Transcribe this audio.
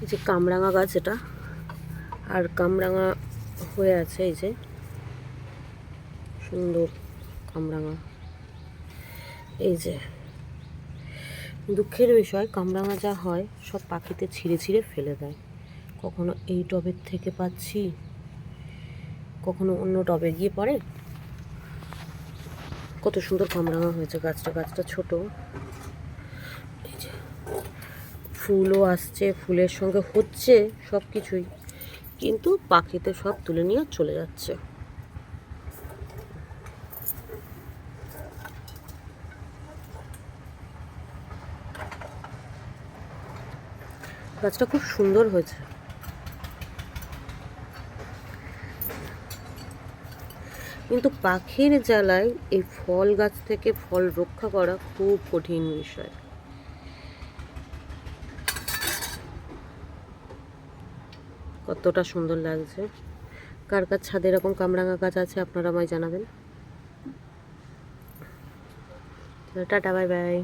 এই যে কামরাঙা গাছ, এটা আর কামরাঙা হয়ে আছে, এই যে সুন্দর কামরাঙা। এই যে দুঃখের বিষয়, কামরাঙা যা হয় সব পাখিতে ছিঁড়ে ছিঁড়ে ফেলে দেয়। কখনো এই টবের থেকে পাচ্ছি, কখনো অন্য টবে গিয়ে পড়ে। কত সুন্দর কামরাঙা হয়েছে গাছটা, গাছটা ছোট। এই যে ফুলও আসছে, ফুলের সঙ্গে হচ্ছে সব কিছুই, কিন্তু পাখিতে সব তুলে নিয়ে চলে যাচ্ছে। গাছটা খুব সুন্দর হয়েছে, কিন্তু পাখির জ্বালায় এই ফল গাছ থেকে ফল রক্ষা করা খুব কঠিন বিষয়। কতটা সুন্দর লাগছে। কার কার ছাদে এরকম কামরাঙা গাছ আছে আপনারা আমায় জানাবেন। Tata, bye bye.